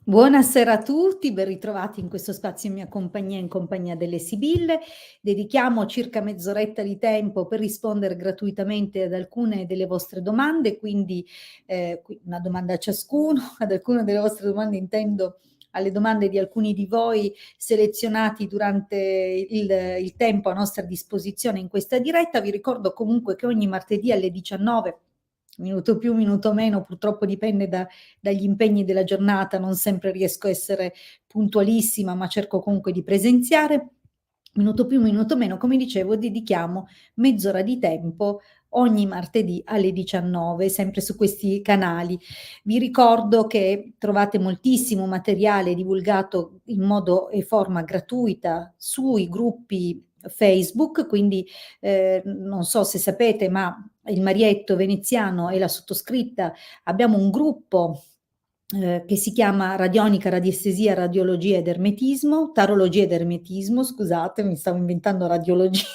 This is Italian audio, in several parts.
Buonasera a tutti, ben ritrovati in questo spazio in mia compagnia, in compagnia delle Sibille. Dedichiamo circa mezz'oretta di tempo per rispondere gratuitamente ad alcune delle vostre domande, quindi una domanda a ciascuno, ad alcune delle vostre domande intendo alle domande di alcuni di voi selezionati durante il tempo a nostra disposizione in questa diretta. Vi ricordo comunque che ogni martedì alle 19, minuto più, minuto meno, purtroppo dipende dagli impegni della giornata, non sempre riesco a essere puntualissima, ma cerco comunque di presenziare. Minuto più, minuto meno, come dicevo, dedichiamo mezz'ora di tempo ogni martedì alle 19, sempre su questi canali. Vi ricordo che trovate moltissimo materiale divulgato in modo e forma gratuita sui gruppi Facebook, quindi non so se sapete, ma il Marietto Veneziano e la sottoscritta abbiamo un gruppo che si chiama Radionica, Radiestesia, Radiologia ed Ermetismo, Tarologia ed Ermetismo, scusate, mi stavo inventando radiologia.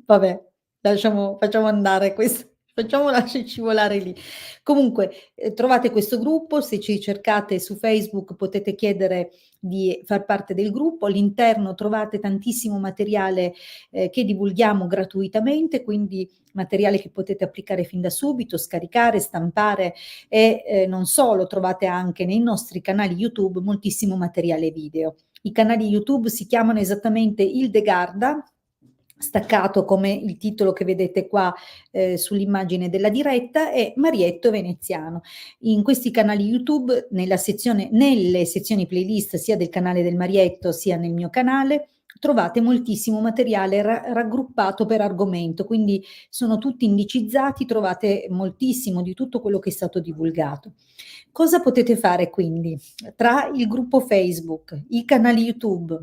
Vabbè, facciamo andare questo, facciamo lasciar scivolare lì. Comunque, trovate questo gruppo, se ci cercate su Facebook potete chiedere di far parte del gruppo, all'interno trovate tantissimo materiale che divulghiamo gratuitamente, quindi materiale che potete applicare fin da subito, scaricare, stampare e non solo, trovate anche nei nostri canali YouTube moltissimo materiale video. I canali YouTube si chiamano esattamente Hildegarda, staccato come il titolo che vedete qua sull'immagine della diretta, e Marietto Veneziano. In questi canali YouTube, nelle sezioni playlist sia del canale del Marietto sia nel mio canale, trovate moltissimo materiale raggruppato per argomento, quindi sono tutti indicizzati, trovate moltissimo di tutto quello che è stato divulgato. Cosa potete fare quindi? Tra il gruppo Facebook, i canali YouTube,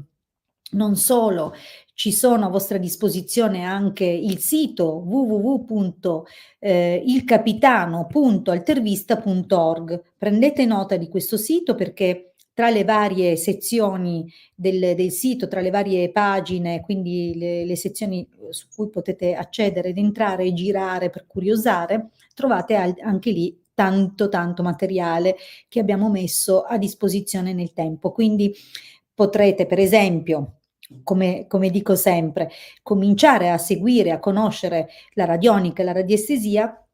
non solo, ci sono a vostra disposizione anche il sito www.ilcapitano.altervista.org. Prendete nota di questo sito perché tra le varie sezioni del sito, tra le varie pagine, quindi le sezioni su cui potete accedere ed entrare e girare per curiosare, trovate anche lì tanto materiale che abbiamo messo a disposizione nel tempo. Quindi potrete, per esempio, come dico sempre, cominciare a seguire, a conoscere la radionica e la radiestesia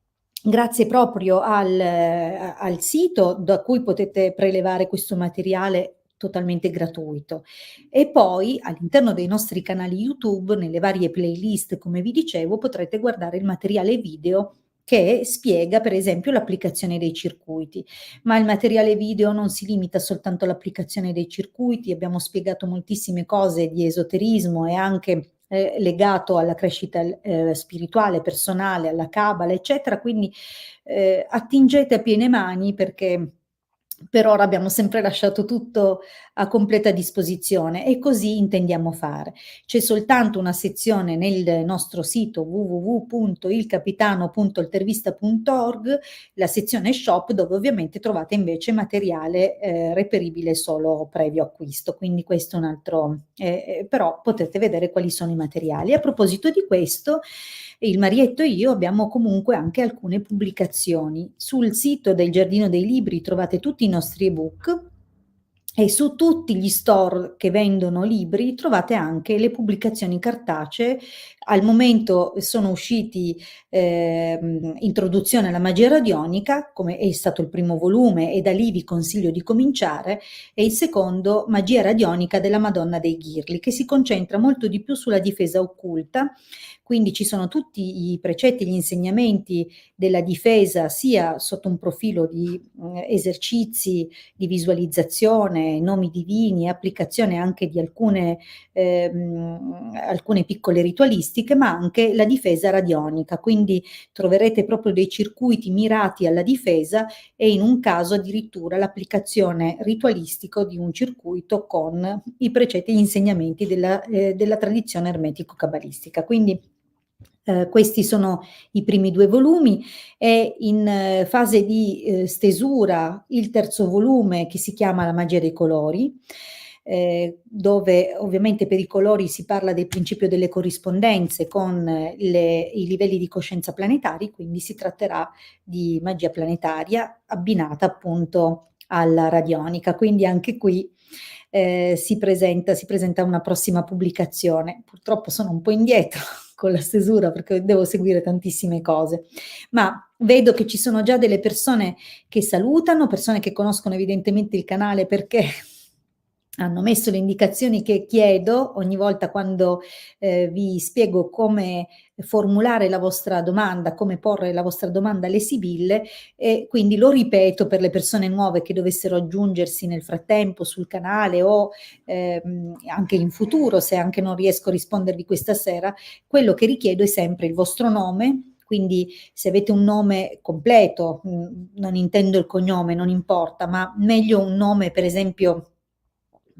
grazie proprio al sito da cui potete prelevare questo materiale totalmente gratuito. E poi all'interno dei nostri canali YouTube, nelle varie playlist, come vi dicevo, potrete guardare il materiale video che spiega per esempio l'applicazione dei circuiti. Ma il materiale video non si limita soltanto all'applicazione dei circuiti, abbiamo spiegato moltissime cose di esoterismo e anche legato alla crescita spirituale, personale, alla Cabala, eccetera. Quindi attingete a piene mani perché per ora abbiamo sempre lasciato tutto a completa disposizione e così intendiamo fare. C'è soltanto una sezione nel nostro sito www.ilcapitano.altervista.org, la sezione shop, dove ovviamente trovate invece materiale reperibile solo previo acquisto, quindi questo è un altro, però potete vedere quali sono i materiali. A proposito di questo, il Marietto e io abbiamo comunque anche alcune pubblicazioni. Sul sito del Giardino dei Libri trovate tutti i nostri ebook e su tutti gli store che vendono libri trovate anche le pubblicazioni cartacee. Al momento sono usciti Introduzione alla magia radionica, come è stato il primo volume e da lì vi consiglio di cominciare, e il secondo Magia radionica della Madonna dei Ghirli, che si concentra molto di più sulla difesa occulta. Quindi ci sono tutti i precetti e gli insegnamenti della difesa, sia sotto un profilo di esercizi di visualizzazione, nomi divini, applicazione anche di alcune piccole ritualistiche, ma anche la difesa radionica. Quindi troverete proprio dei circuiti mirati alla difesa e in un caso addirittura l'applicazione ritualistico di un circuito con i precetti e gli insegnamenti della tradizione ermetico-cabalistica. Quindi questi sono i primi due volumi. È in fase di stesura il terzo volume che si chiama La magia dei colori, dove ovviamente per i colori si parla del principio delle corrispondenze con i livelli di coscienza planetari, quindi si tratterà di magia planetaria abbinata appunto alla radionica, quindi anche qui si presenta una prossima pubblicazione. Purtroppo sono un po' indietro con la stesura perché devo seguire tantissime cose, ma vedo che ci sono già delle persone che salutano, persone che conoscono evidentemente il canale perché hanno messo le indicazioni che chiedo ogni volta quando vi spiego come formulare la vostra domanda, come porre la vostra domanda alle sibille, e quindi lo ripeto per le persone nuove che dovessero aggiungersi nel frattempo sul canale o anche in futuro, se anche non riesco a rispondervi questa sera. Quello che richiedo è sempre il vostro nome, quindi se avete un nome completo, non intendo il cognome, non importa, ma meglio un nome, per esempio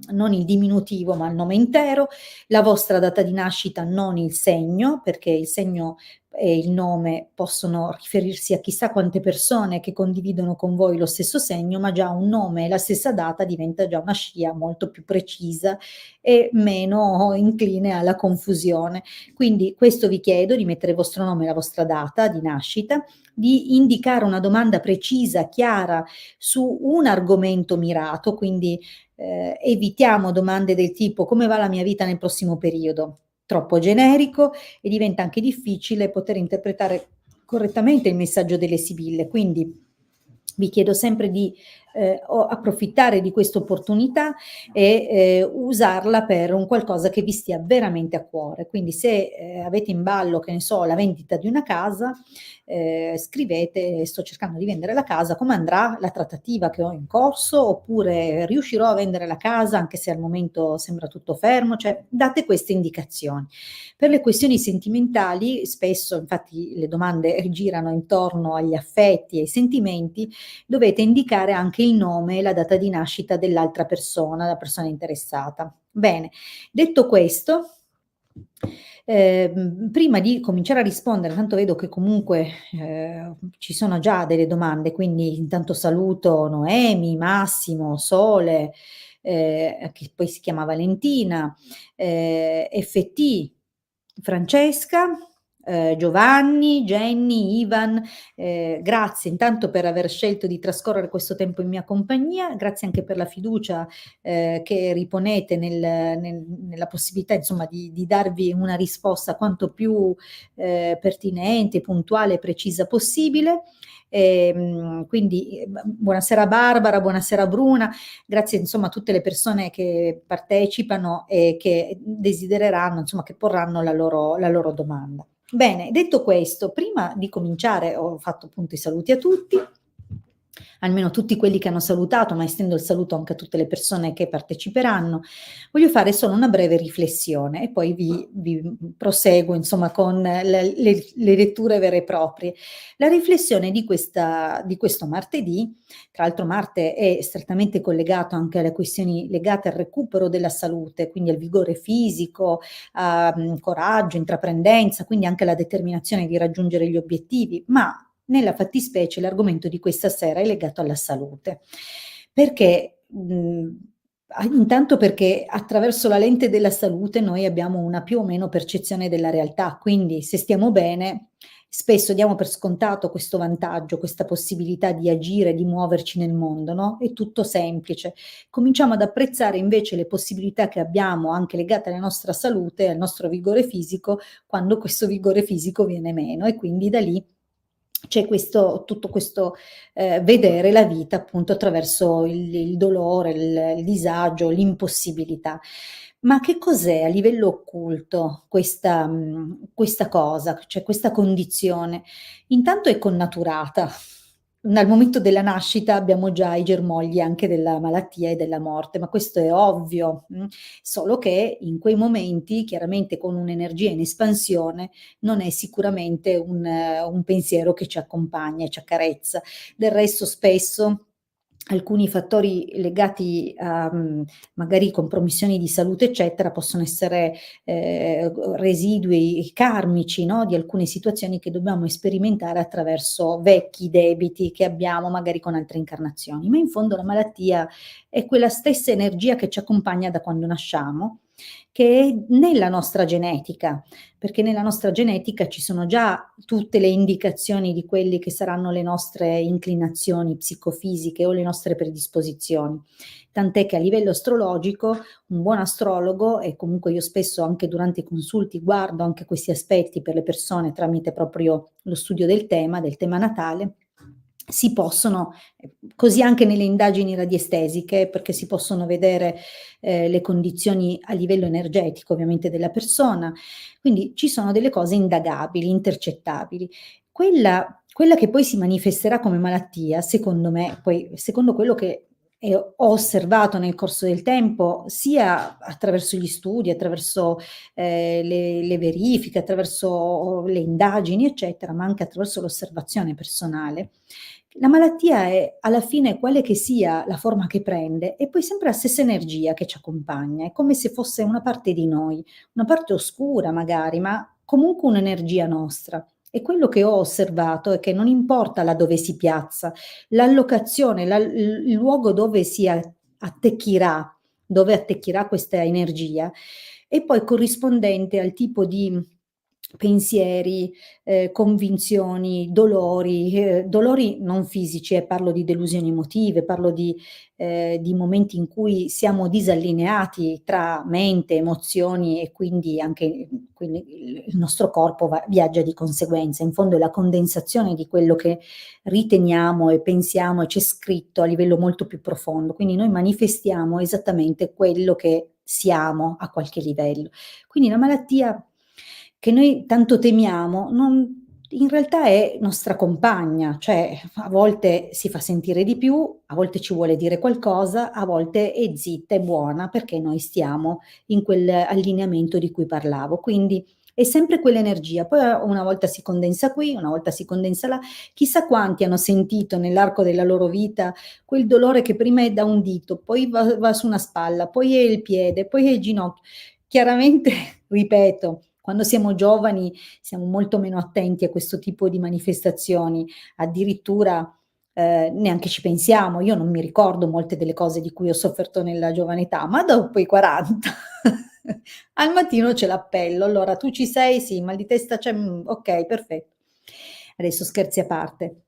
non il diminutivo ma il nome intero, la vostra data di nascita, non il segno, perché il segno e il nome possono riferirsi a chissà quante persone che condividono con voi lo stesso segno, ma già un nome e la stessa data diventa già una scia molto più precisa e meno incline alla confusione. Quindi questo vi chiedo, di mettere il vostro nome e la vostra data di nascita, di indicare una domanda precisa, chiara, su un argomento mirato, quindi evitiamo domande del tipo: come va la mia vita nel prossimo periodo? Troppo generico e diventa anche difficile poter interpretare correttamente il messaggio delle sibille. Quindi vi chiedo sempre di approfittare di questa opportunità e usarla per un qualcosa che vi stia veramente a cuore. Quindi se avete in ballo, che ne so, la vendita di una casa, scrivete: sto cercando di vendere la casa, come andrà la trattativa che ho in corso, oppure riuscirò a vendere la casa anche se al momento sembra tutto fermo, cioè date queste indicazioni. Per le questioni sentimentali, spesso infatti le domande girano intorno agli affetti e ai sentimenti, dovete indicare anche il nome e la data di nascita dell'altra persona, la persona interessata. Bene, detto questo, prima di cominciare a rispondere, tanto vedo che comunque ci sono già delle domande, quindi intanto saluto Noemi, Massimo, Sole, che poi si chiama Valentina, FT, Francesca, Giovanni, Jenny, Ivan, grazie intanto per aver scelto di trascorrere questo tempo in mia compagnia, grazie anche per la fiducia che riponete nella possibilità insomma di darvi una risposta quanto più pertinente, puntuale e precisa possibile. Quindi buonasera Barbara, buonasera Bruna, grazie insomma a tutte le persone che partecipano e che desidereranno, insomma, che porranno la loro domanda. Bene, detto questo, prima di cominciare ho fatto appunto i saluti a tutti, almeno tutti quelli che hanno salutato, ma estendo il saluto anche a tutte le persone che parteciperanno. Voglio fare solo una breve riflessione e poi vi proseguo insomma con le letture vere e proprie. La riflessione di questo martedì, tra l'altro Marte è strettamente collegato anche alle questioni legate al recupero della salute, quindi al vigore fisico, a coraggio, intraprendenza, quindi anche alla determinazione di raggiungere gli obiettivi, ma nella fattispecie l'argomento di questa sera è legato alla salute. Perché? Intanto perché attraverso la lente della salute noi abbiamo una più o meno percezione della realtà, quindi se stiamo bene spesso diamo per scontato questo vantaggio, questa possibilità di agire, di muoverci nel mondo, no? È tutto semplice. Cominciamo ad apprezzare invece le possibilità che abbiamo anche legate alla nostra salute, al nostro vigore fisico, quando questo vigore fisico viene meno, e quindi da lì c'è tutto questo vedere la vita appunto attraverso il dolore, il disagio, l'impossibilità. Ma che cos'è a livello occulto questa cosa, cioè questa condizione? Intanto è connaturata. Dal momento della nascita abbiamo già i germogli anche della malattia e della morte, ma questo è ovvio, solo che in quei momenti, chiaramente con un'energia in espansione, non è sicuramente un pensiero che ci accompagna e ci accarezza. Del resto spesso alcuni fattori legati a magari compromissioni di salute eccetera, possono essere residui karmici, no, di alcune situazioni che dobbiamo sperimentare attraverso vecchi debiti che abbiamo magari con altre incarnazioni. Ma in fondo la malattia è quella stessa energia che ci accompagna da quando nasciamo che è nella nostra genetica, perché nella nostra genetica ci sono già tutte le indicazioni di quelli che saranno le nostre inclinazioni psicofisiche o le nostre predisposizioni. Tant'è che a livello astrologico un buon astrologo, e comunque io spesso anche durante i consulti guardo anche questi aspetti per le persone tramite proprio lo studio del tema natale, si possono, così anche nelle indagini radiestesiche, perché si possono vedere le condizioni a livello energetico ovviamente della persona, quindi ci sono delle cose indagabili, intercettabili. Quella che poi si manifesterà come malattia, secondo me, poi secondo quello che ho osservato nel corso del tempo, sia attraverso gli studi, attraverso le verifiche, attraverso le indagini, eccetera, ma anche attraverso l'osservazione personale. La malattia è alla fine, quale che sia la forma che prende, è poi sempre la stessa energia che ci accompagna, è come se fosse una parte di noi, una parte oscura magari, ma comunque un'energia nostra. E quello che ho osservato è che non importa là dove si piazza, l'allocazione, il luogo dove si attecchirà, dove attecchirà questa energia, è poi corrispondente al tipo di pensieri, convinzioni, dolori non fisici, parlo di delusioni emotive, parlo di momenti in cui siamo disallineati tra mente, emozioni e quindi anche quindi il nostro corpo viaggia di conseguenza. In fondo è la condensazione di quello che riteniamo e pensiamo e c'è scritto a livello molto più profondo. Quindi noi manifestiamo esattamente quello che siamo a qualche livello. Quindi la malattia che noi tanto temiamo, in realtà è nostra compagna, cioè a volte si fa sentire di più, a volte ci vuole dire qualcosa, a volte è zitta, è buona, perché noi stiamo in quell'allineamento di cui parlavo. Quindi è sempre quell'energia, poi una volta si condensa qui, una volta si condensa là. Chissà quanti hanno sentito nell'arco della loro vita quel dolore che prima è da un dito, poi va su una spalla, poi è il piede, poi è il ginocchio. Chiaramente, ripeto, quando siamo giovani siamo molto meno attenti a questo tipo di manifestazioni, addirittura neanche ci pensiamo. Io non mi ricordo molte delle cose di cui ho sofferto nella giovane età, ma dopo i 40 al mattino c'è l'appello. Allora, tu ci sei? Sì, mal di testa c'è? Ok, perfetto. Adesso scherzi a parte.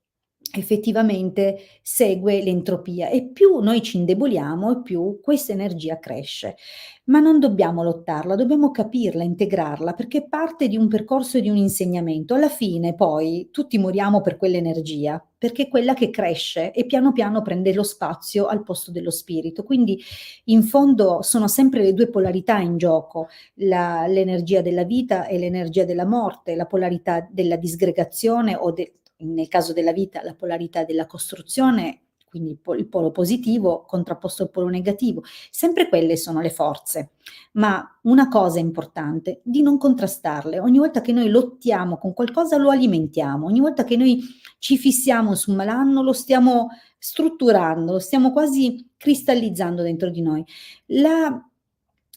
Effettivamente segue l'entropia e più noi ci indeboliamo e più questa energia cresce. Ma non dobbiamo lottarla, dobbiamo capirla, integrarla, perché parte di un percorso e di un insegnamento. Alla fine poi tutti moriamo per quell'energia, perché è quella che cresce e piano piano prende lo spazio al posto dello spirito. Quindi in fondo sono sempre le due polarità in gioco, l'energia della vita e l'energia della morte, la polarità della disgregazione nel caso della vita, la polarità della costruzione, quindi il polo positivo contrapposto al polo negativo. Sempre quelle sono le forze, ma una cosa è importante, di non contrastarle. Ogni volta che noi lottiamo con qualcosa lo alimentiamo, ogni volta che noi ci fissiamo su un malanno lo stiamo strutturando, lo stiamo quasi cristallizzando dentro di noi.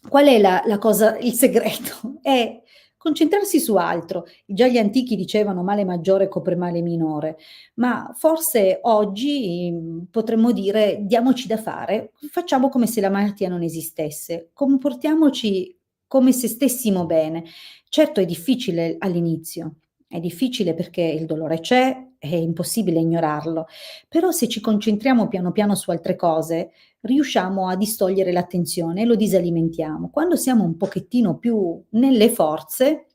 Qual è la cosa, il segreto? È concentrarsi su altro. Già gli antichi dicevano male maggiore copre male minore, ma forse oggi potremmo dire diamoci da fare, facciamo come se la malattia non esistesse, comportiamoci come se stessimo bene. Certo è difficile all'inizio, è difficile perché il dolore c'è, è impossibile ignorarlo, però se ci concentriamo piano piano su altre cose, riusciamo a distogliere l'attenzione e lo disalimentiamo. Quando siamo un pochettino più nelle forze,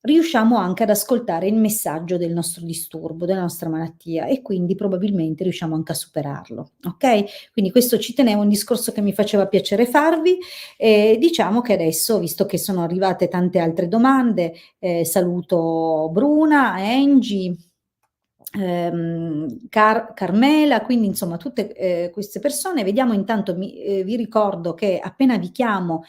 riusciamo anche ad ascoltare il messaggio del nostro disturbo, della nostra malattia e quindi probabilmente riusciamo anche a superarlo, ok? Quindi questo ci tenevo, un discorso che mi faceva piacere farvi e diciamo che adesso, visto che sono arrivate tante altre domande, saluto Bruna, Angie, Carmela, quindi insomma tutte queste persone. Vediamo intanto, vi ricordo che appena vi chiamo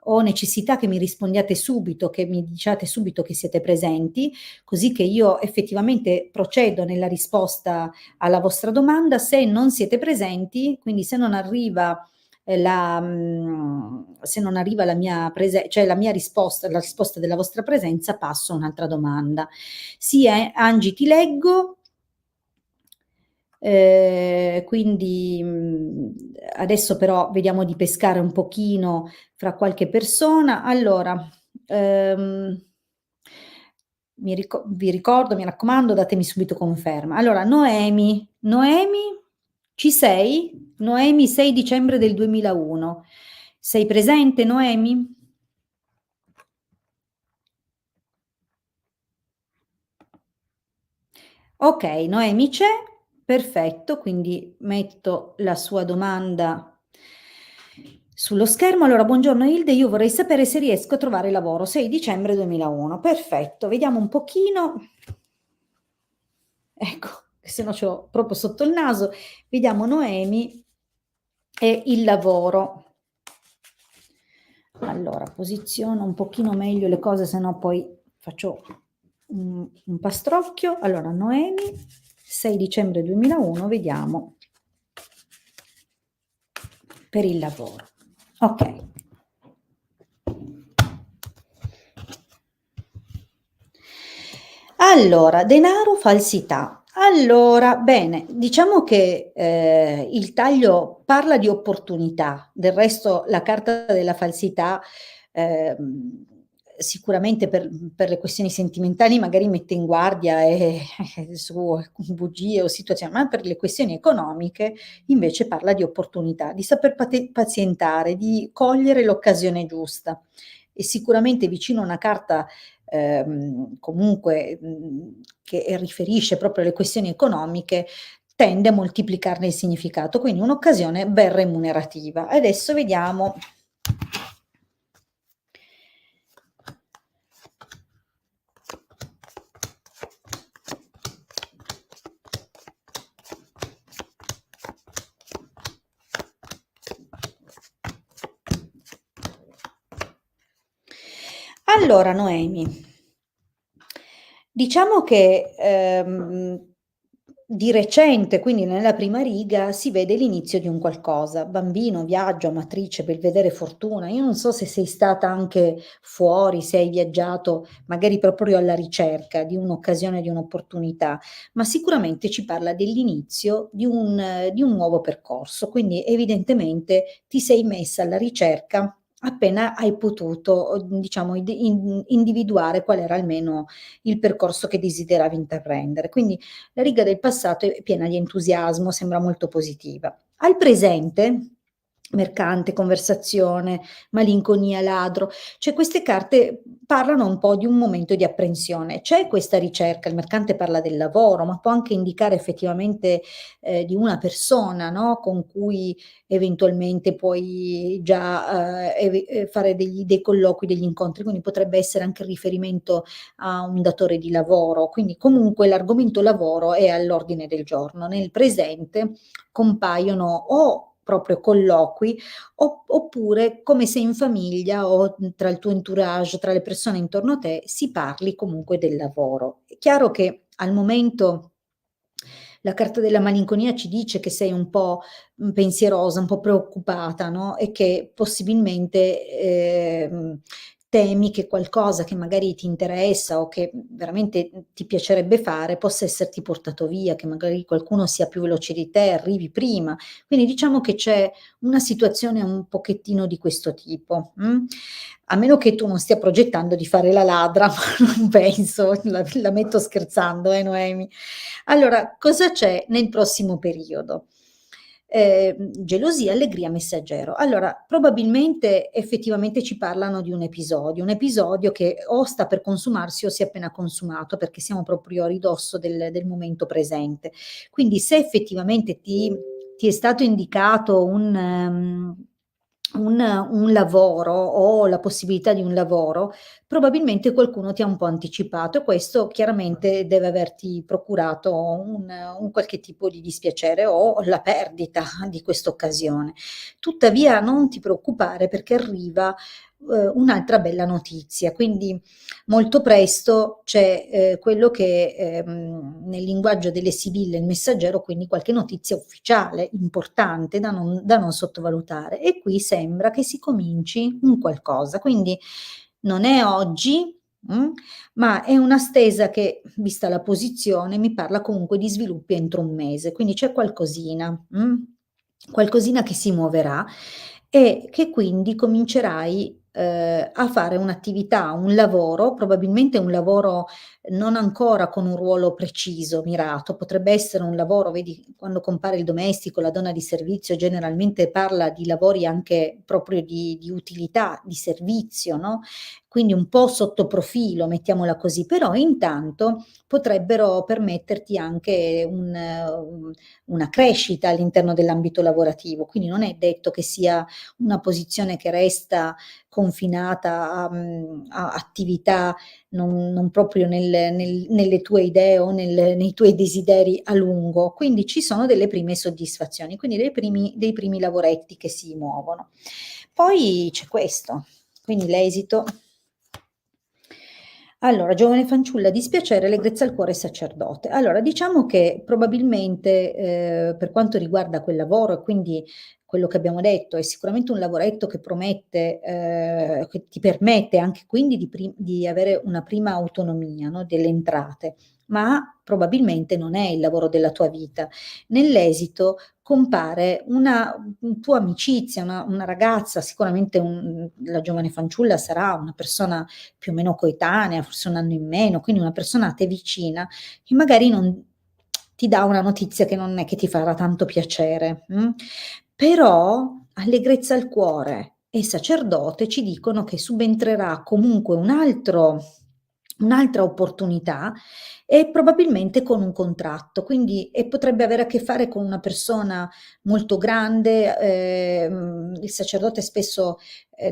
ho necessità che mi rispondiate subito, che mi diciate subito che siete presenti, così che io effettivamente procedo nella risposta alla vostra domanda. Se non siete presenti, quindi se non arriva se non arriva la mia cioè la mia risposta, la risposta della vostra presenza, passo a un'altra domanda. Sì, Angi, ti leggo. quindi, adesso però vediamo di pescare un pochino fra qualche persona. Allora, ehm, vi ricordo, mi raccomando, datemi subito conferma. Allora, Noemi, ci sei? Noemi, 6 dicembre del 2001. Sei presente, Noemi? Okay, Noemi c'è, perfetto, quindi metto la sua domanda sullo schermo. Allora, buongiorno Hilde, io vorrei sapere se riesco a trovare lavoro, 6 dicembre 2001. Perfetto, vediamo un pochino. Ecco, se no ce l'ho proprio sotto il naso. Vediamo Noemi e il lavoro. Allora, posiziono un pochino meglio le cose, se no poi faccio un pastrocchio. Allora, Noemi, 6 dicembre 2001, vediamo per il lavoro. Ok. Allora, denaro, falsità. Allora, bene, diciamo che il taglio parla di opportunità, del resto la carta della falsità sicuramente per le questioni sentimentali magari mette in guardia su bugie o situazioni, ma per le questioni economiche invece parla di opportunità, di saper pazientare, di cogliere l'occasione giusta. E sicuramente vicino a una carta comunque, che riferisce proprio alle questioni economiche, tende a moltiplicarne il significato, quindi un'occasione ben remunerativa. Adesso vediamo. Allora Noemi, diciamo che, di recente, quindi nella prima riga, si vede l'inizio di un qualcosa. Bambino, viaggio, amatrice, belvedere, fortuna. Io non so se sei stata anche fuori, se hai viaggiato magari proprio alla ricerca di un'occasione, di un'opportunità, ma sicuramente ci parla dell'inizio di un nuovo percorso. Quindi evidentemente ti sei messa alla ricerca appena hai potuto, diciamo, individuare qual era almeno il percorso che desideravi intraprendere. Quindi la riga del passato è piena di entusiasmo, sembra molto positiva. Al presente, mercante, conversazione, malinconia, ladro, cioè queste carte parlano un po' di un momento di apprensione. C'è questa ricerca, il mercante parla del lavoro, ma può anche indicare effettivamente di una persona, no? Con cui eventualmente puoi già fare dei colloqui, degli incontri, quindi potrebbe essere anche il riferimento a un datore di lavoro, quindi comunque l'argomento lavoro è all'ordine del giorno. Nel presente compaiono o proprio colloqui oppure come se in famiglia o tra il tuo entourage, tra le persone intorno a te, si parli comunque del lavoro. È chiaro che al momento la carta della malinconia ci dice che sei un po' pensierosa, un po' preoccupata, no? E che possibilmente temi che qualcosa che magari ti interessa o che veramente ti piacerebbe fare possa esserti portato via, che magari qualcuno sia più veloce di te, arrivi prima. Quindi diciamo che c'è una situazione un pochettino di questo tipo. A meno che tu non stia progettando di fare la ladra, ma non penso, la metto scherzando, Noemi. Allora, cosa c'è nel prossimo periodo? Gelosia, allegria, messaggero. Allora, probabilmente effettivamente ci parlano di un episodio che o sta per consumarsi o si è appena consumato, perché siamo proprio a ridosso del momento presente. Quindi se effettivamente ti è stato indicato un lavoro o la possibilità di un lavoro, probabilmente qualcuno ti ha un po' anticipato e questo chiaramente deve averti procurato un qualche tipo di dispiacere o la perdita di quest'occasione. Tuttavia non ti preoccupare perché arriva un'altra bella notizia, quindi molto presto c'è quello che nel linguaggio delle sibille, il messaggero, quindi qualche notizia ufficiale importante da non sottovalutare. E qui sembra che si cominci un qualcosa, quindi non è oggi, mh, ma è una stesa che, vista la posizione, mi parla comunque di sviluppi entro un mese, quindi c'è qualcosina, qualcosina che si muoverà e che quindi comincerai, a fare un'attività, un lavoro, probabilmente un lavoro non ancora con un ruolo preciso, mirato, potrebbe essere un lavoro, vedi quando compare il domestico, la donna di servizio generalmente parla di lavori anche proprio di utilità, di servizio, no, quindi un po' sotto profilo, mettiamola così, però intanto potrebbero permetterti anche una crescita all'interno dell'ambito lavorativo, quindi non è detto che sia una posizione che resta confinata a attività non proprio nelle tue idee o nei tuoi desideri a lungo. Quindi ci sono delle prime soddisfazioni, quindi dei primi lavoretti che si muovono. Poi c'è questo, quindi l'esito. Allora, giovane fanciulla, dispiacere, allegrezza al cuore, sacerdote. Allora, diciamo che probabilmente, per quanto riguarda quel lavoro e quindi quello che abbiamo detto, è sicuramente un lavoretto che promette, che ti permette anche quindi di avere una prima autonomia, no, delle entrate, ma probabilmente non è il lavoro della tua vita. Nell'esito compare tua amicizia, una ragazza, sicuramente la giovane fanciulla sarà una persona più o meno coetanea, forse 1 anno in meno, quindi una persona a te vicina, che magari non ti dà una notizia che non è che ti farà tanto piacere, però allegrezza al cuore e sacerdote ci dicono che subentrerà comunque un'altra opportunità e probabilmente con un contratto, quindi e potrebbe avere a che fare con una persona molto grande, il sacerdote spesso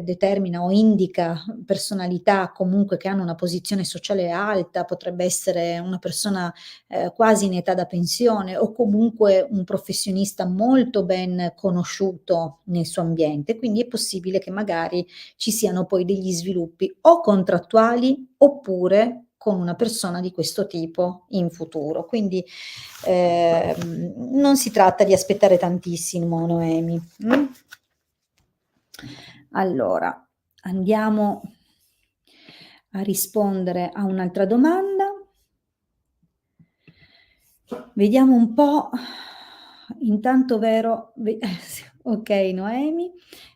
determina o indica personalità comunque che hanno una posizione sociale alta, potrebbe essere una persona, quasi in età da pensione o comunque un professionista molto ben conosciuto nel suo ambiente, quindi è possibile che magari ci siano poi degli sviluppi o contrattuali oppure con una persona di questo tipo in futuro. Quindi, non si tratta di aspettare tantissimo, Noemi. Allora, andiamo a rispondere a un'altra domanda. Vediamo un po'. Intanto Vero sì, okay Noemi,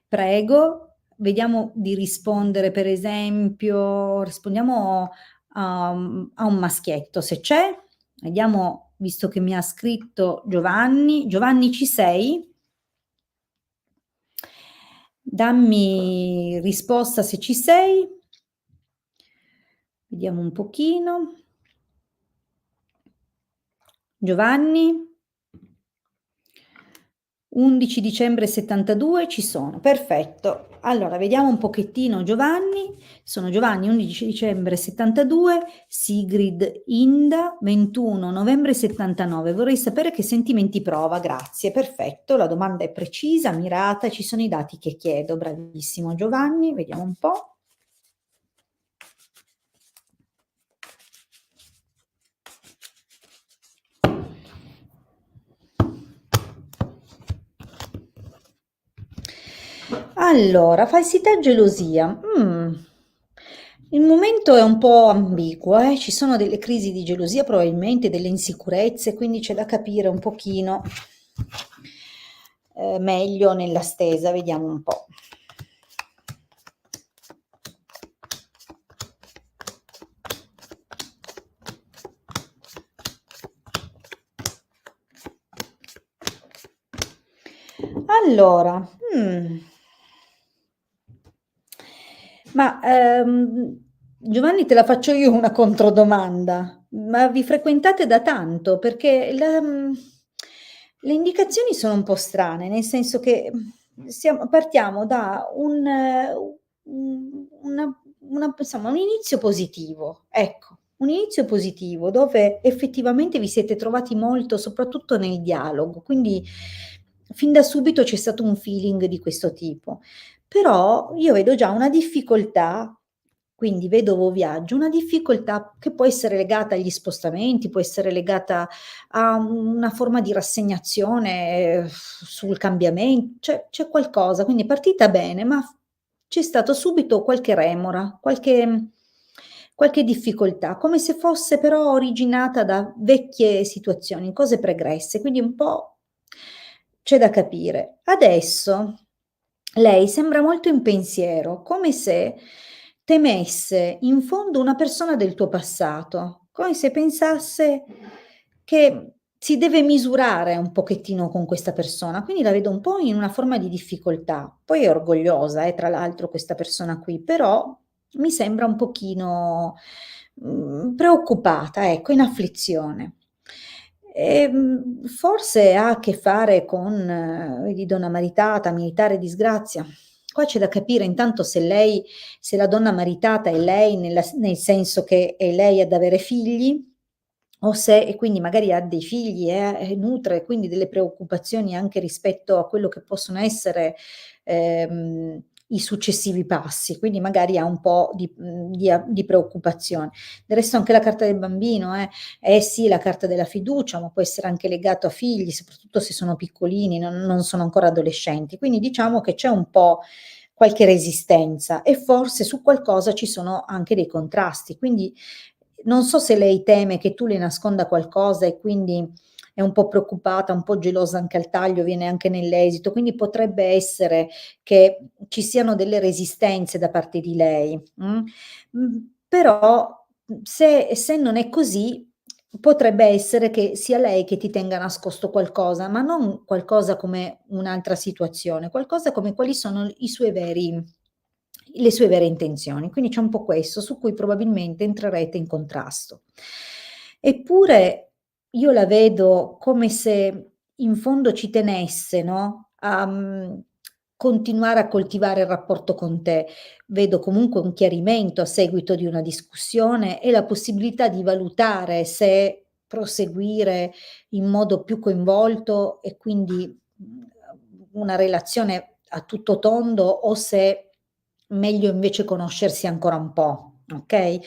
prego. Vediamo di rispondere per esempio rispondiamo a un maschietto se c'è. Vediamo, visto che mi ha scritto Giovanni. Giovanni ci sei? Dammi risposta se ci sei. Vediamo un pochino. Giovanni? 11 dicembre 72 ci sono, perfetto. Allora, vediamo un pochettino Giovanni. Sono Giovanni, 11 dicembre 72, Sigrid Inda, 21 novembre 79. Vorrei sapere che sentimenti prova, grazie, perfetto. La domanda è precisa, mirata, ci sono i dati che chiedo. Bravissimo Giovanni, vediamo un po'. Allora, falsità e gelosia. Il momento è un po' ambiguo, ci sono delle crisi di gelosia, probabilmente delle insicurezze, quindi c'è da capire un pochino meglio nella stesa, vediamo un po'. Allora, ma Giovanni, te la faccio io una controdomanda. Ma vi frequentate da tanto? Perché le indicazioni sono un po' strane, nel senso che partiamo da insomma, un inizio positivo, ecco, un inizio positivo dove effettivamente vi siete trovati molto, soprattutto nel dialogo, quindi fin da subito c'è stato un feeling di questo tipo. Però io vedo già una difficoltà, quindi vedovo viaggio, una difficoltà che può essere legata agli spostamenti, può essere legata a una forma di rassegnazione sul cambiamen c'è qualcosa, quindi è partita bene, ma c'è stato subito qualche remora, qualche difficoltà, come se fosse però originata da vecchie situazioni, cose pregresse, quindi un po' c'è da capire. Adesso lei sembra molto in pensiero, come se temesse in fondo una persona del tuo passato, come se pensasse che si deve misurare un pochettino con questa persona, quindi la vedo un po' in una forma di difficoltà. Poi è orgogliosa, tra l'altro questa persona qui, però mi sembra un pochino, preoccupata, ecco, in afflizione. Forse ha a che fare con vedi donna maritata, militare, disgrazia. Qua c'è da capire intanto se la donna maritata è lei nel senso che è lei ad avere figli o se e quindi magari ha dei figli e nutre quindi delle preoccupazioni anche rispetto a quello che possono essere, i successivi passi, quindi magari ha un po' di preoccupazione. Del resto anche la carta del bambino, sì, la carta della fiducia, ma può essere anche legato a figli, soprattutto se sono piccolini, non sono ancora adolescenti. Quindi diciamo che c'è un po' qualche resistenza e forse su qualcosa ci sono anche dei contrasti. Quindi non so se lei teme che tu le nasconda qualcosa e quindi è un po' preoccupata, un po' gelosa anche al taglio, viene anche nell'esito, quindi potrebbe essere che ci siano delle resistenze da parte di lei. Però se non è così, potrebbe essere che sia lei che ti tenga nascosto qualcosa, ma non qualcosa come un'altra situazione, qualcosa come quali sono i suoi veri le sue vere intenzioni. Quindi c'è un po' questo su cui probabilmente entrerete in contrasto. Eppure io la vedo come se in fondo ci tenesse, no, a, continuare a coltivare il rapporto con te. Vedo comunque un chiarimento a seguito di una discussione e la possibilità di valutare se proseguire in modo più coinvolto e quindi, una relazione a tutto tondo o se meglio invece conoscersi ancora un po', okay?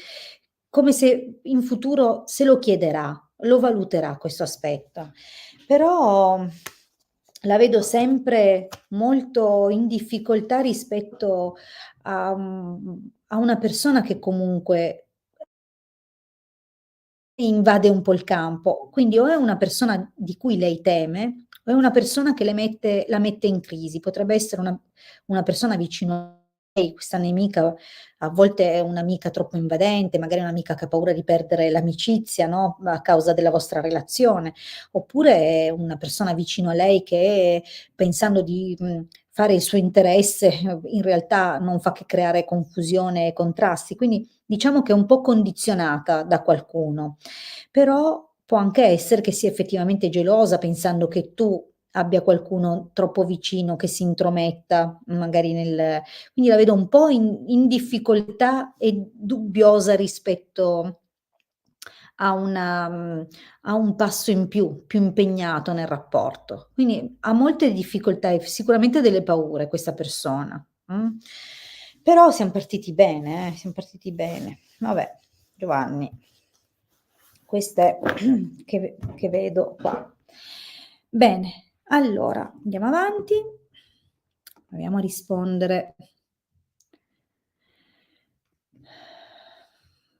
Come se in futuro se lo chiederà, lo valuterà questo aspetto. Però la vedo sempre molto in difficoltà rispetto a una persona che comunque invade un po' il campo. Quindi o è una persona di cui lei teme, o è una persona che la mette in crisi. Potrebbe essere una persona vicino a lei, questa nemica a volte è un'amica troppo invadente, magari un'amica che ha paura di perdere l'amicizia, no, a causa della vostra relazione, oppure è una persona vicino a lei che pensando di, fare il suo interesse, in realtà non fa che creare confusione e contrasti. Quindi diciamo che è un po' condizionata da qualcuno, però può anche essere che sia effettivamente gelosa pensando che tu abbia qualcuno troppo vicino che si intrometta magari quindi la vedo un po' in difficoltà e dubbiosa rispetto a a un passo in più impegnato nel rapporto. Quindi ha molte difficoltà e sicuramente delle paure questa persona, Però siam partiti bene, siam partiti bene. Vabbè, Giovanni, queste che vedo qua. Bene, allora andiamo avanti. Proviamo a rispondere.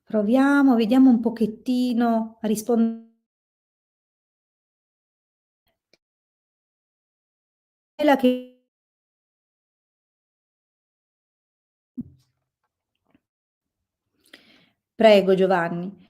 Proviamo, vediamo un pochettino a quella che prego Giovanni.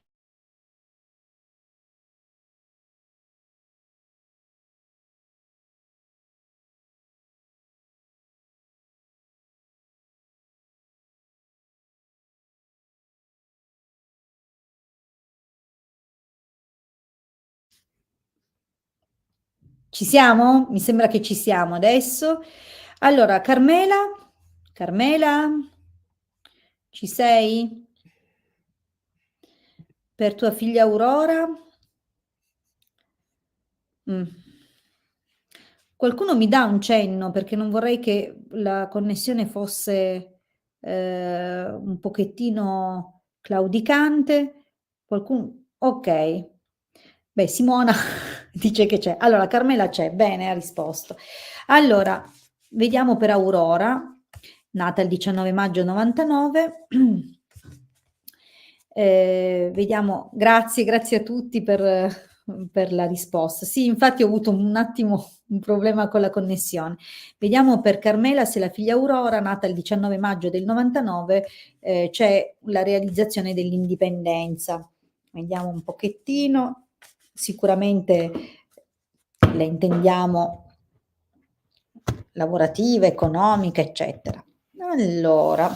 Ci siamo? Mi sembra che ci siamo adesso. Allora, Carmela? Carmela? Ci sei? Per tua figlia Aurora? Mh. Qualcuno mi dà un cenno, perché non vorrei che la connessione fosse, un pochettino claudicante. Okay. Beh, Simona dice che c'è. Allora, Carmela c'è, bene, ha risposto. Allora, vediamo per Aurora, nata il 19 maggio '99. Vediamo, grazie a tutti per la risposta. Sì, infatti ho avuto un attimo un problema con la connessione. Vediamo per Carmela, se la figlia Aurora, nata il 19 maggio del 99, c'è la realizzazione dell'indipendenza. Vediamo un pochettino. Sicuramente la intendiamo lavorativa, economica, eccetera. Allora,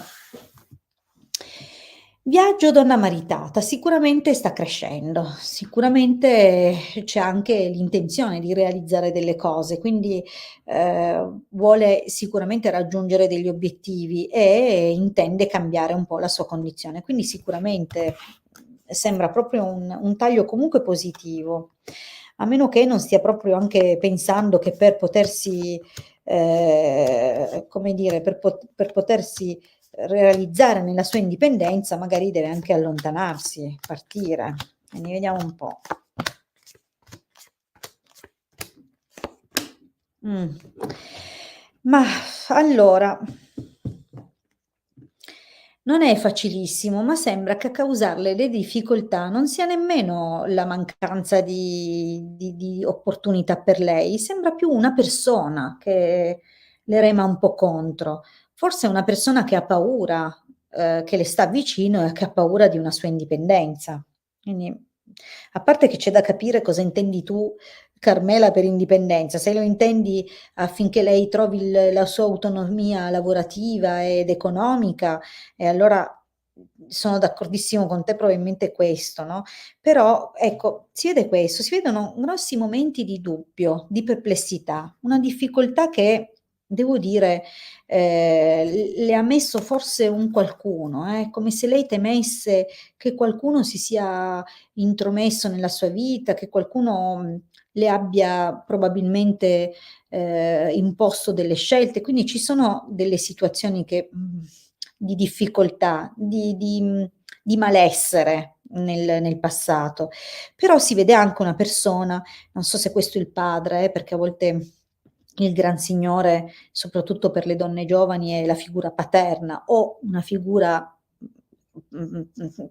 viaggio donna maritata, sicuramente sta crescendo, sicuramente c'è anche l'intenzione di realizzare delle cose, quindi vuole sicuramente raggiungere degli obiettivi e intende cambiare un po' la sua condizione, quindi sicuramente sembra proprio un taglio comunque positivo, a meno che non stia proprio anche pensando che per potersi, come dire, per potersi realizzare nella sua indipendenza, magari deve anche allontanarsi, partire. Quindi vediamo un po'. Ma allora, non è facilissimo, ma sembra che a causarle le difficoltà non sia nemmeno la mancanza di opportunità per lei, sembra più una persona che le rema un po' contro. Forse è una persona che ha paura, che le sta vicino e che ha paura di una sua indipendenza. Quindi, a parte che c'è da capire cosa intendi tu, Carmela, per indipendenza, se lo intendi affinché lei trovi la sua autonomia lavorativa ed economica, e allora sono d'accordissimo con te, probabilmente è questo, no? Però ecco, si vede questo, si vedono grossi momenti di dubbio, di perplessità, una difficoltà che devo dire le ha messo forse un qualcuno, come se lei temesse che qualcuno si sia intromesso nella sua vita, che qualcuno le abbia probabilmente imposto delle scelte, quindi ci sono delle situazioni che, di difficoltà, di malessere nel passato, però si vede anche una persona, non so se questo è il padre, perché a volte il Gran Signore, soprattutto per le donne giovani, è la figura paterna o una figura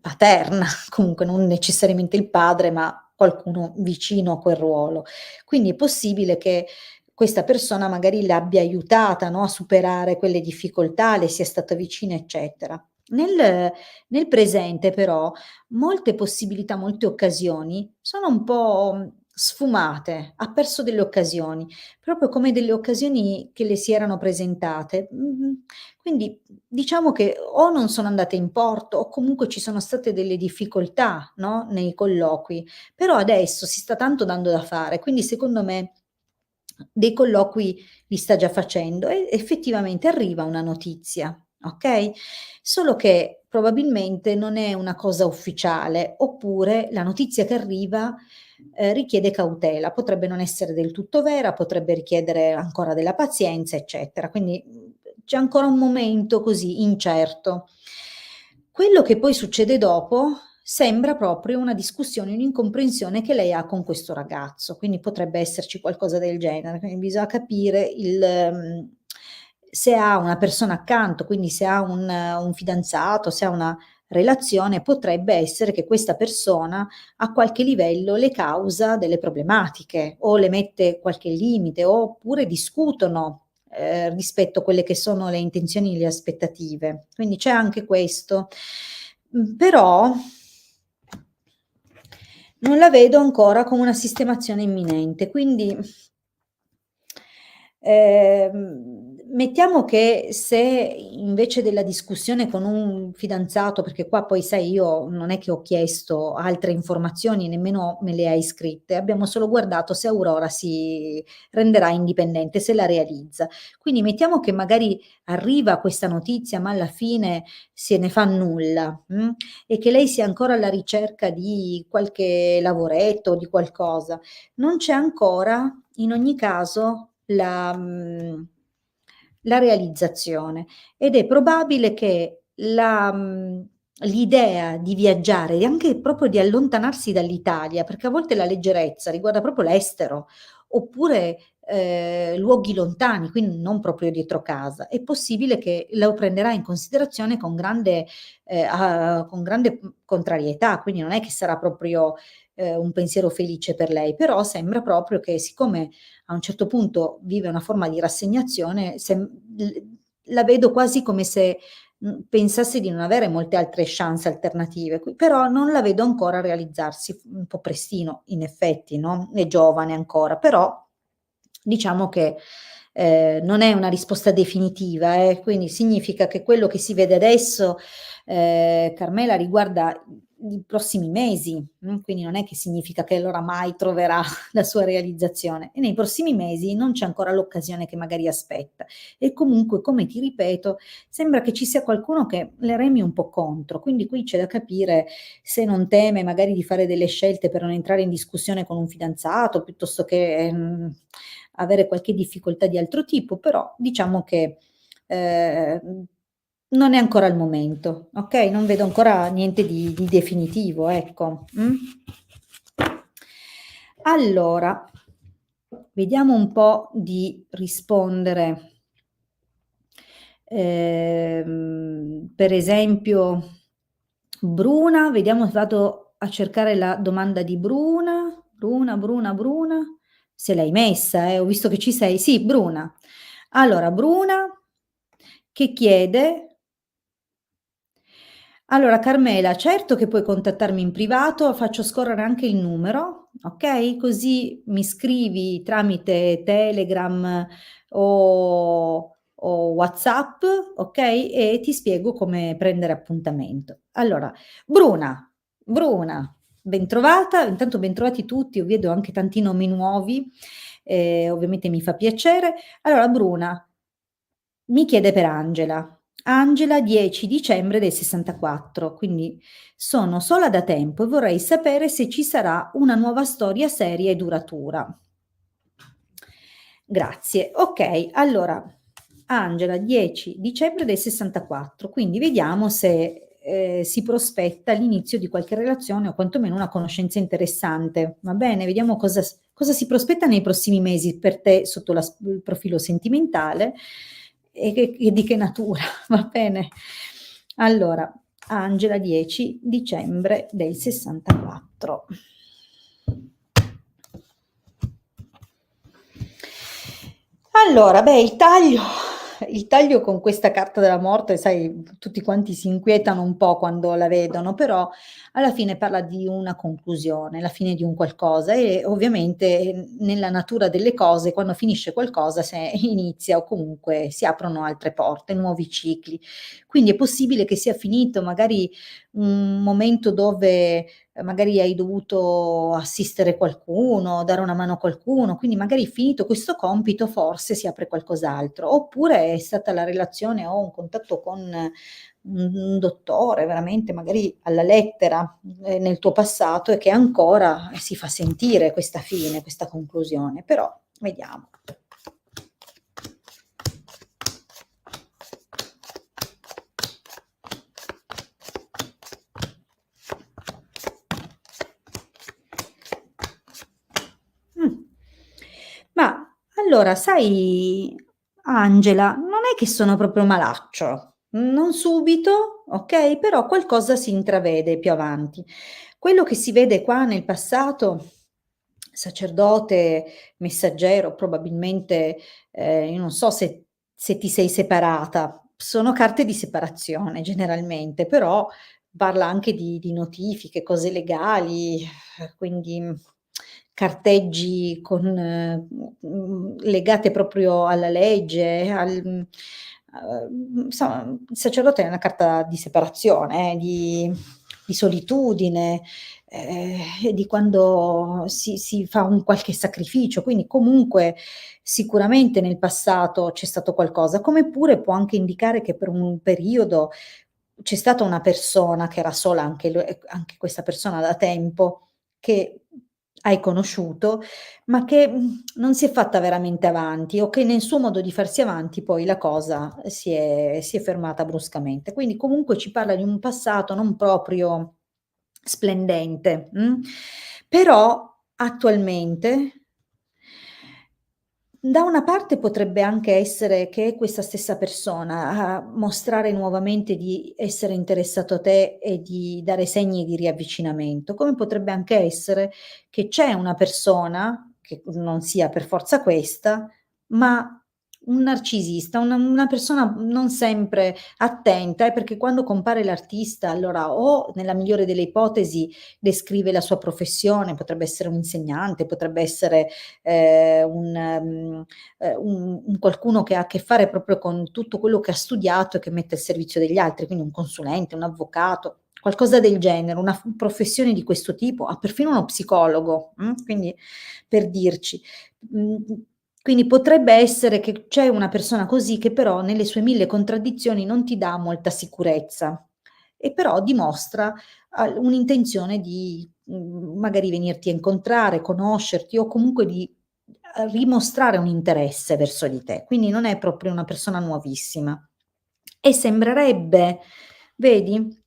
paterna, comunque non necessariamente il padre, ma qualcuno vicino a quel ruolo. Quindi è possibile che questa persona magari l'abbia aiutata, no, a superare quelle difficoltà, le sia stata vicina, eccetera. Nel presente però molte possibilità, molte occasioni sono un po', sfumate, ha perso delle occasioni, proprio come delle occasioni che le si erano presentate. Quindi diciamo che o non sono andate in porto o comunque ci sono state delle difficoltà, no, nei colloqui, però adesso si sta tanto dando da fare, quindi secondo me dei colloqui li sta già facendo e effettivamente arriva una notizia, okay, solo che probabilmente non è una cosa ufficiale, oppure la notizia che arriva, richiede cautela, potrebbe non essere del tutto vera, potrebbe richiedere ancora della pazienza, eccetera. Quindi, c'è ancora un momento così incerto. Quello che poi succede dopo sembra proprio una discussione, un'incomprensione che lei ha con questo ragazzo, quindi potrebbe esserci qualcosa del genere, quindi bisogna capire se ha una persona accanto, quindi se ha un fidanzato, se ha una relazione, potrebbe essere che questa persona a qualche livello le causa delle problematiche o le mette qualche limite oppure discutono rispetto a quelle che sono le intenzioni e le aspettative. Quindi c'è anche questo. Però non la vedo ancora come una sistemazione imminente, quindi mettiamo che se invece della discussione con un fidanzato, perché qua poi sai io non è che ho chiesto altre informazioni, nemmeno me le hai scritte, abbiamo solo guardato se Aurora si renderà indipendente, se la realizza. Quindi mettiamo che magari arriva questa notizia, ma alla fine se ne fa nulla, e che lei sia ancora alla ricerca di qualche lavoretto, di qualcosa. Non c'è ancora, in ogni caso, la realizzazione ed è probabile che l'idea di viaggiare e anche proprio di allontanarsi dall'Italia, perché a volte la leggerezza riguarda proprio l'estero oppure luoghi lontani, quindi non proprio dietro casa. È possibile che lo prenderà in considerazione con grande contrarietà, quindi non è che sarà proprio un pensiero felice per lei, però sembra proprio che siccome a un certo punto vive una forma di rassegnazione, la vedo quasi come se pensasse di non avere molte altre chance alternative, però non la vedo ancora realizzarsi, un po' prestino in effetti, no? È giovane ancora, però diciamo che non è una risposta definitiva, quindi significa che quello che si vede adesso, Carmela, riguarda i prossimi mesi, quindi non è che significa che allora mai troverà la sua realizzazione e nei prossimi mesi non c'è ancora l'occasione che magari aspetta e comunque, come ti ripeto, sembra che ci sia qualcuno che le remi un po' contro, quindi qui c'è da capire se non teme magari di fare delle scelte per non entrare in discussione con un fidanzato, piuttosto che avere qualche difficoltà di altro tipo, però diciamo che non è ancora il momento, ok? Non vedo ancora niente di definitivo, ecco. Allora, vediamo un po' di rispondere. Per esempio, Bruna, vediamo, vado a cercare la domanda di Bruna. Bruna, se l'hai messa, ho visto che ci sei. Sì, Bruna. Allora, Bruna che chiede. Allora, Carmela, certo che puoi contattarmi in privato, faccio scorrere anche il numero, ok? Così mi scrivi tramite Telegram o WhatsApp, ok? E ti spiego come prendere appuntamento. Allora, Bruna, bentrovata, intanto bentrovati tutti, io vedo anche tanti nomi nuovi, ovviamente mi fa piacere. Allora, Bruna mi chiede per Angela. Angela 10 dicembre del 64, quindi sono sola da tempo e vorrei sapere se ci sarà una nuova storia seria e duratura. Grazie. Ok, allora Angela 10 dicembre del 64, quindi vediamo se si prospetta l'inizio di qualche relazione o quantomeno una conoscenza interessante. Va bene, vediamo cosa si prospetta nei prossimi mesi per te sotto il profilo sentimentale e di che natura, va bene? Allora, Angela 10 dicembre del 64. Allora, beh, il taglio con questa carta della morte, sai, tutti quanti si inquietano un po' quando la vedono, però alla fine parla di una conclusione, la fine di un qualcosa e ovviamente nella natura delle cose, quando finisce qualcosa, se inizia o comunque si aprono altre porte, nuovi cicli. Quindi è possibile che sia finito magari un momento dove magari hai dovuto assistere qualcuno, dare una mano a qualcuno, quindi magari finito questo compito forse si apre qualcos'altro, oppure è stata la relazione o un contatto con un dottore, veramente magari alla lettera nel tuo passato e che ancora si fa sentire questa fine, questa conclusione, però vediamo. Ma allora, sai, Angela, non è che sono proprio malaccio, non subito, ok? Però qualcosa si intravede più avanti. Quello che si vede qua nel passato, sacerdote, messaggero, probabilmente, io non so se ti sei separata, sono carte di separazione generalmente, però parla anche di notifiche, cose legali, quindi carteggi legate proprio alla legge, insomma, il sacerdote è una carta di separazione, di solitudine, di quando si fa un qualche sacrificio, quindi comunque sicuramente nel passato c'è stato qualcosa, come pure può anche indicare che per un periodo c'è stata una persona che era sola anche questa persona da tempo, che hai conosciuto, ma che, non si è fatta veramente avanti o che nel suo modo di farsi avanti poi la cosa si è fermata bruscamente. Quindi comunque ci parla di un passato non proprio splendente, però attualmente Da una parte potrebbe anche essere che è questa stessa persona a mostrare nuovamente di essere interessato a te e di dare segni di riavvicinamento, come potrebbe anche essere che c'è una persona, che non sia per forza questa, ma un narcisista, una persona non sempre attenta, perché quando compare l'artista, allora o nella migliore delle ipotesi descrive la sua professione, potrebbe essere un insegnante, potrebbe essere un qualcuno che ha a che fare proprio con tutto quello che ha studiato e che mette al servizio degli altri, quindi un consulente, un avvocato, qualcosa del genere, una professione di questo tipo, ha perfino uno psicologo, quindi per dirci. Mh, quindi potrebbe essere che c'è una persona così che però nelle sue 1000 contraddizioni non ti dà molta sicurezza e però dimostra un'intenzione di magari venirti a incontrare, conoscerti o comunque di rimostrare un interesse verso di te. Quindi non è proprio una persona nuovissima. E sembrerebbe, vedi?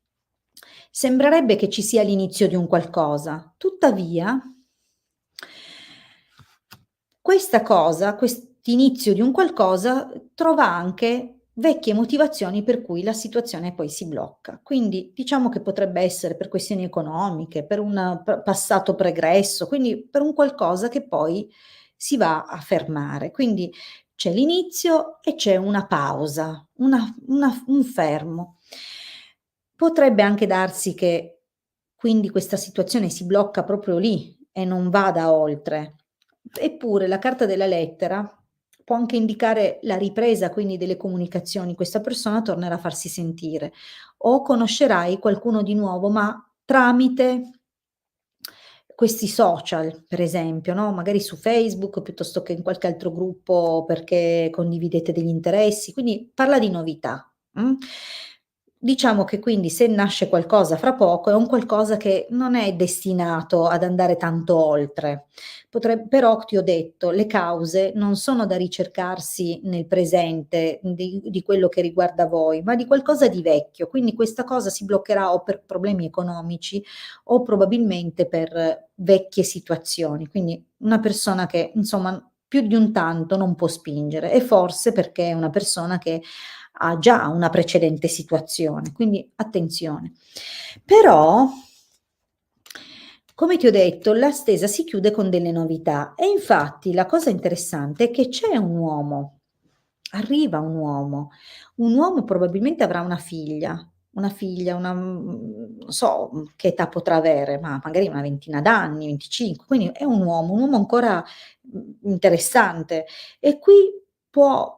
Sembrerebbe che ci sia l'inizio di un qualcosa. Tuttavia, questa cosa, quest'inizio di un qualcosa, trova anche vecchie motivazioni per cui la situazione poi si blocca. Quindi diciamo che potrebbe essere per questioni economiche, per un passato pregresso, quindi per un qualcosa che poi si va a fermare. Quindi c'è l'inizio e c'è una pausa, un fermo. Potrebbe anche darsi che quindi questa situazione si blocca proprio lì e non vada oltre. Eppure la carta della lettera può anche indicare la ripresa quindi delle comunicazioni, questa persona tornerà a farsi sentire o conoscerai qualcuno di nuovo, ma tramite questi social, per esempio, no, magari su Facebook piuttosto che in qualche altro gruppo perché condividete degli interessi, quindi parla di novità, Diciamo che quindi se nasce qualcosa fra poco è un qualcosa che non è destinato ad andare tanto oltre. Però ti ho detto, le cause non sono da ricercarsi nel presente di quello che riguarda voi, ma di qualcosa di vecchio. Quindi questa cosa si bloccherà o per problemi economici o probabilmente per vecchie situazioni. Quindi una persona che insomma più di un tanto non può spingere e forse perché è una persona che ha già una precedente situazione, quindi attenzione. Però, come ti ho detto, la stesa si chiude con delle novità e infatti la cosa interessante è che c'è un uomo, arriva un uomo probabilmente avrà una figlia, non so che età potrà avere, ma magari una ventina d'anni, 25, quindi è un uomo ancora interessante e qui può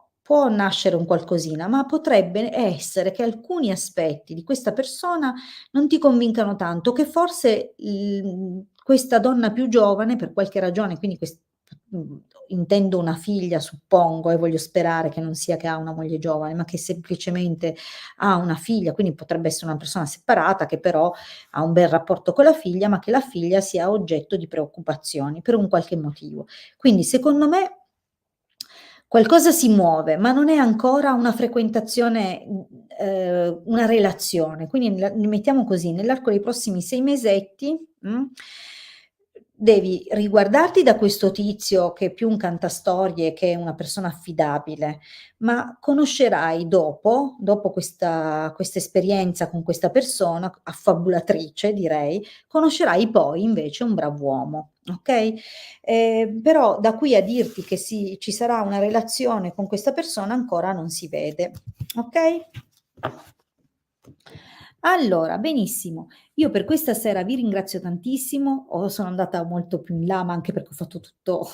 nascere un qualcosina, ma potrebbe essere che alcuni aspetti di questa persona non ti convincano tanto, che forse questa donna più giovane per qualche ragione, quindi intendo una figlia suppongo e voglio sperare che non sia che ha una moglie giovane, ma che semplicemente ha una figlia, quindi potrebbe essere una persona separata che però ha un bel rapporto con la figlia, ma che la figlia sia oggetto di preoccupazioni per un qualche motivo. Quindi secondo me qualcosa si muove, ma non è ancora una frequentazione, una relazione. Quindi mettiamo così, nell'arco dei prossimi 6 mesetti, devi riguardarti da questo tizio che è più un cantastorie che una persona affidabile, ma conoscerai dopo questa esperienza con questa persona, affabulatrice direi, conoscerai poi invece un brav'uomo, okay? Però da qui a dirti che ci sarà una relazione con questa persona ancora non si vede, ok? Allora, benissimo. Io per questa sera vi ringrazio tantissimo. Sono andata molto più in là, ma anche perché ho fatto tutto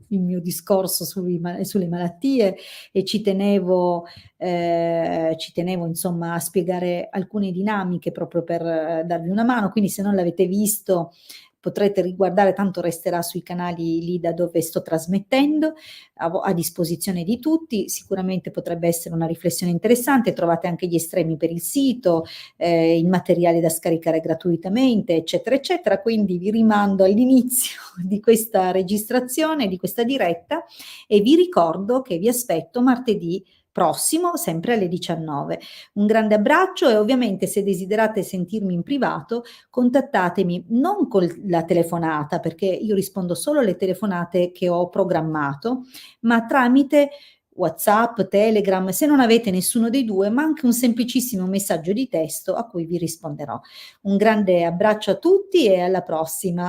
il mio discorso sulle malattie e ci tenevo insomma a spiegare alcune dinamiche proprio per darvi una mano. Quindi se non l'avete visto potrete riguardare, tanto resterà sui canali lì da dove sto trasmettendo, a disposizione di tutti. Sicuramente potrebbe essere una riflessione interessante. Trovate anche gli estremi per il sito, il materiale da scaricare gratuitamente, eccetera, eccetera. Quindi vi rimando all'inizio di questa registrazione, di questa diretta e vi ricordo che vi aspetto martedì prossimo, sempre alle 19. Un grande abbraccio e ovviamente se desiderate sentirmi in privato, contattatemi non con la telefonata, perché io rispondo solo alle telefonate che ho programmato, ma tramite WhatsApp, Telegram, se non avete nessuno dei due, ma anche un semplicissimo messaggio di testo a cui vi risponderò. Un grande abbraccio a tutti e alla prossima.